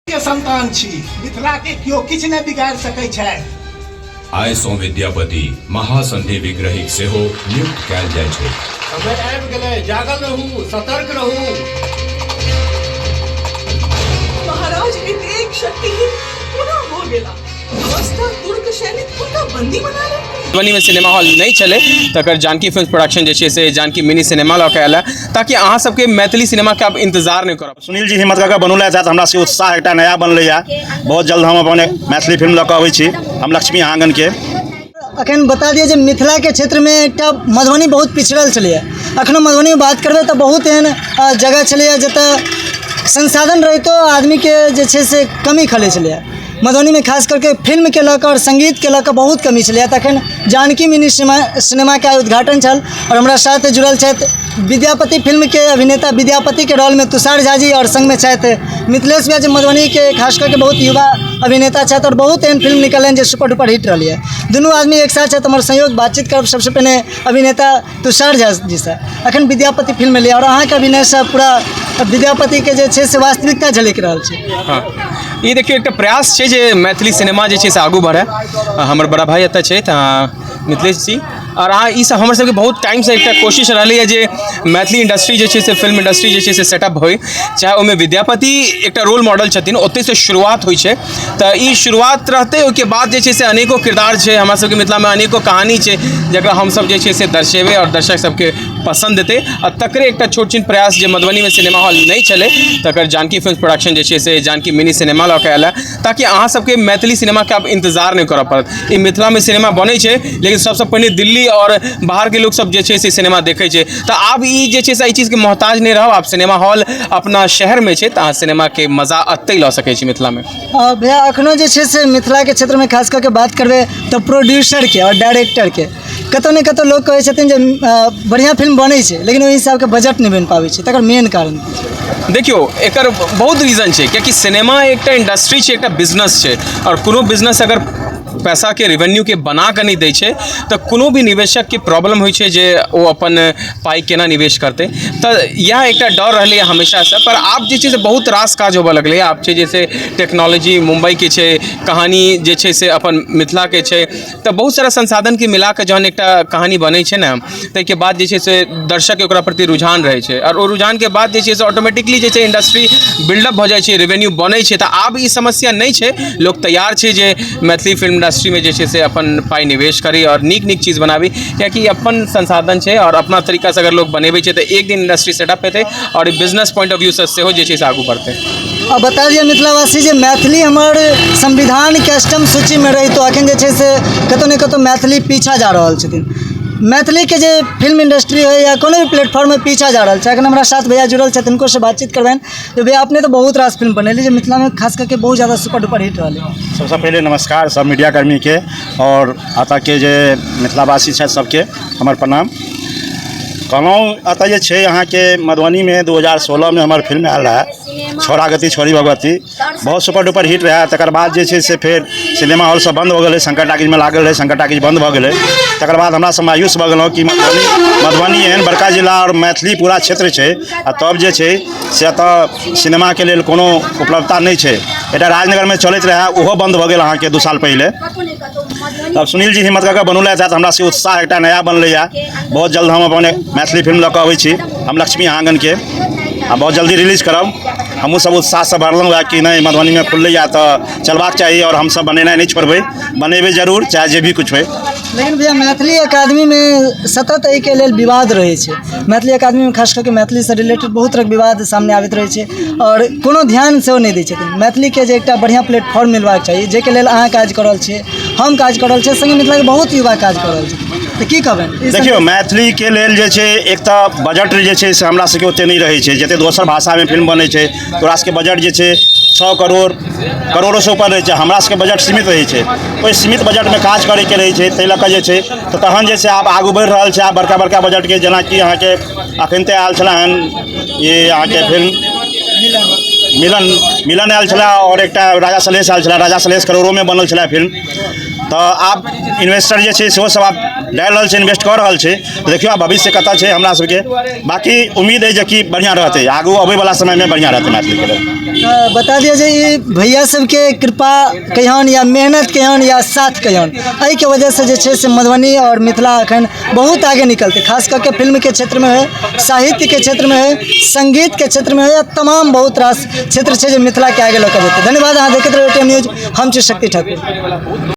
के संतान छी, मिथिला के क्यों किछ न बिगाड़ सकै छै। आय सो विद्यापति महासंधि विग्रहिक सेहो नियुक्त कयल जाय छै। समय आबि गेलै, जागल रहू, सतर्क रहू। महाराज एक शक्तिहीन पुनः हो गेला। अवस्था तुर्क सैनिक पुनः बंदी बना ले। मधुबनी में सिनेमा हॉल नहीं चले तकर जानकी फिल्म प्रोडक्शन जे से जानकी मिनी सिनेमा लऽ के आयल ताकि अहाँ सबके मैथिली सिनेमा के अब इंतजार नहीं करब। सुनील जी हिम्मत कऽ बनौले छथि, हमरा सबके उत्साह एकटा नया बनलै है। बहुत जल्द हम अपन मैथिली फिल्म लऽ कऽ अबै छी, हम लक्ष्मी आंगन के। अखन बता दिए जे मिथिला के क्षेत्र में एक मधुबनी बहुत पिछड़ल छलिए। अखनो मधुबनी में बात करबे तो बहुत एहन जगह छलिए जतऽ संसाधन रहितो आदमी के जे छै से कमी खले छलिए। मधुबनी में खास करके फिल्म के लऽ कऽ और संगीत के लऽ कऽ बहुत कमी छलिए। तखन जानकी मिनी सिनेमा के उद्घाटन छल और हमरा साथ जुड़ल छथि विद्यापति फिल्म के अभिनेता विद्यापति के रोल में तुषार झा जी और संग में छथि मिथिलेश भैया जी मधुबनी के खास करके बहुत युवा अभिनेता छथि और बहुत एहन फिल्म निकल जो सुपर डुपर हिट रही है। दुनू आदमी एक साथ छथि, हमर सहयोग बातचीत करब। सबसे पहले अभिनेता तुषार झा जी से अखन विद्यापति फिल्म लिया और अहाँ के अभिनय से पूरा विद्यापति के जे छै से वास्तविकता झलक रहल छै। हाँ, ये देखियो एक प्रयास छै जे मैथिली सिनेमा जे छै से आगू बढ़े। हमर बड़ा भाई एतऽ छै मिथिलेश जी और अहाँ ई सब हमर सबके बहुत टाइम से एक कोशिश रही है जे मैथिली इंडस्ट्री जे छै से फिल्म इंडस्ट्री जे छै से सेटअप होय, चाहे ओहिमे विद्यापति एक रोल मॉडल छथिन, ओतै से शुरुआत होइ छै। तऽ ई शुरुआत रहते ओहिके बाद जे छै से अनेको किरदार छै हमरा सबके मिथिला में, अनेको कहानी छै जकरा हमसब जे छै से दर्शेबै और दर्शक सबके पसंद एतै। आ तकरे एकटा छोट छिन प्रयास जे मधुबनी में सिनेमा हॉल नहीं चले तकर जानकी फिल्म प्रोडक्शन जे छै से जानकी मिनी सिनेमा लऽ के आयल ताकि अहाँ सबके मैथिली सिनेमा के अब इंतजार नहीं करऽ पड़त। ई मिथिला में सिनेमा बनै छै लेकिन सबसे पहले दिल्ली और बाहर के लोग सब जे छै से सिनेमा देखे छै। तऽ आब ई जे छै से एहि चीज के मोहताज नहीं रहब। आप सिनेमा हॉल अपना शहर में छै तऽ अहाँ सिनेमा के मजा अतै लऽ सकै छी मिथिला में। भैया अखनो जे छै से मिथिला के क्षेत्र में खास करके बात करबे तो प्रोड्यूसर के और डायरेक्टर के कतौ ने कतौ लोग कहै छथिन जे बढ़िया फिल्म बनै छै लेकिन ओहि हिसाब के बजट नहीं बन पाबै छै। तकर मेन कारण देखियो एकर बहुत रीजन छै कियाकि सिनेमा एकटा इंडस्ट्री छै, एकटा बिजनेस छै और कोनो बिजनेस अगर पैसा के रेवेन्यू के बना के नहीं दै छै तो कोनो भी निवेशक के प्रॉब्लम होइ छै जे वो अपन पाई केना निवेश करते। तो यह एक डर रही है हमेशा से। पर आप जे छै से बहुत रास काज होबऽ लगलै। आप छै जैसे टेक्नोलॉजी मुंबई के छै, कहानी जे छै से अपन मिथिला के छै, तो बहुत सारा संसाधन के मिला के जहन एकटा कहानी बनै छै ना ताहिके बाद जे छै से दर्शक के ओकरा प्रति रुझान रहै छै और ओ रुझान के बाद जे छै से ऑटोमेटिकली जे छै इंडस्ट्री बिल्डअप भऽ जाइ छै, रेवेन्यू बनै छै। तऽ आब ई समस्या नहीं छै, लोग तैयार छै जे मैथिली फिल्म इंडस्ट्री में जे छै से अपन पाई निवेश करी और नीक चीज़ बनाबी कियाकि अपन संसाधन छै और अपना तरीका से अगर लोग बनेबै छै तो एक दिन इंडस्ट्री सेटअप हेतै और बिजनेस पॉइंट ऑफ व्यू से सेहो जे छै से आगू बढ़तै। अब बता दिए मिथिलावासी जे मैथिली हमर संविधान के अष्टम सूची में रही तो अखन जे छै से कतौ ने कतौ मैथिली पीछा जा रहल छथिन। मैथिली के जे फिल्म इंडस्ट्री हो या कोनो भी प्लेटफॉर्म में पीछा जा रहा है। अखन हमारा साथ भैया जुड़ल छथिन, उनको से बातचीत करबैन। तो भैया आपने तो बहुत रास फिल्म बनेली जो मिथिला में खास करके बहुत ज़्यादा सुपर डुपर हिट रही। सबसे पहले नमस्कार सब मीडिया कर्मी के और अतः के जे मिथिलावासी छथि सबके हमर प्रणाम। कहलहुँ अतः जे छै अहाँके मधुबनी में 2016 में हमर फिल्म आयल रहा छोरा गति छोरी भगवती, बहुत सुपर डुपर हिट रहा। तकर बाद जे छै से फिर सिनेमा हॉल सब बंद हो गए, शंकर टाकीज में लागल रहे, शंकर टाकीज बंद भऽ गेलै। तकर बाद हमरा सब मायूस भऽ गेलहुँ कि मधुबनी एहन बड़का जिला और मैथिली पूरा क्षेत्र छै आ तब जे छै से एतऽ सिनेमा के लेल कोनो उपलब्धता नहीं छै। एटा राजनगर में चलैत रहा, ओहो बंद भऽ गेल अहाँके 2 साल पहले। तब सुनील जी हिम्मत कऽ बनौले छथि, हमरा सबके उत्साह एकटा नया बनलै है। बहुत जल्द हम अपन मैथिली फिल्म लऽ कऽ अबै छी, हम लक्ष्मी आंगन के, आ बहुत जल्दी रिलीज करब। हमहूँ सब उत्साह से भरलहुँ है कि नहीं मधुबनी में खुललै है तो चलबाक चाहिए और हम सब बनेनाइ नहीं छोड़बै, बनेबै जरूर चाहे जे भी कुछ होय। लेकिन भैया मैथिली अकादमी में सतत एहि के लेल विवाद रहे छै। मैथिली अकादमी में खास करके मैथिली से रिलेटेड बहुत तरह विवाद सामने आबैत रहे छै और कोनो ध्यान सेहो नहीं दै छथिन। मैथिली के जे एकटा बढ़िया प्लेटफॉर्म मिलबाक चाहिए जेके लेल अहाँ काज कर रहल छियै, हम काज कर रहल छियै, संगे मिथिला के बहुत युवा काज कर रहल छै। तो की कहबनि? देखियो मैथिली के लेल जे छै एक तऽ बजट जे छै से हमरा सबके ओते नहीं रहै छै। जते दोसर भाषा में फिल्म बनै छै तोरा सबके बजट जे छै 100 करोड़ों से ऊपर रहै छै। हमरा सबके बजट सीमित रहै छै, ओहि सीमित बजट में काज करे के रहै छै। ताहि लऽ कऽ जे छै तऽ तहन जे छै आब आगू बढ़ि रहल छै। आब बड़का बड़का बजट के जेनाकि अहाँके अखनते आयल छलै हन ये अहाँके फिल्म मिलन आयल छलै और एकटा राजा सलहेश आयल छलै। राजा सलहेश करोड़ों में बनल छलै फिल्म। तो आब इन्वेस्टर जे छै सेहो सब आब डालि रहल छै, इन्वेस्ट कऽ रहल छै। तऽ देखियौ आब भविष्य कतऽ छै हमरा सबके। बाकी उम्मीद है जे कि बढ़िआँ रहतै, आगू अबैवला समयमे बढ़िआँ रहतै मैथिलीके लेल। बता दिया जे ई भैया सबके कृपा कहियन या मेहनत कहियन या साथ कहियन, एहिके वजह से जे छै से मधुबनी और मिथिला एखन बहुत आगे निकलते, खास करके फिल्म के क्षेत्र में है, साहित्य के क्षेत्र में है, संगीत के क्षेत्र में है, या तमाम बहुत रास क्षेत्र छै जे मिथिला के आगे लऽ कऽ जेतै। धन्यवाद। अहाँ देखैत रहू ATM न्यूज। हम छी शक्ति ठाकुर।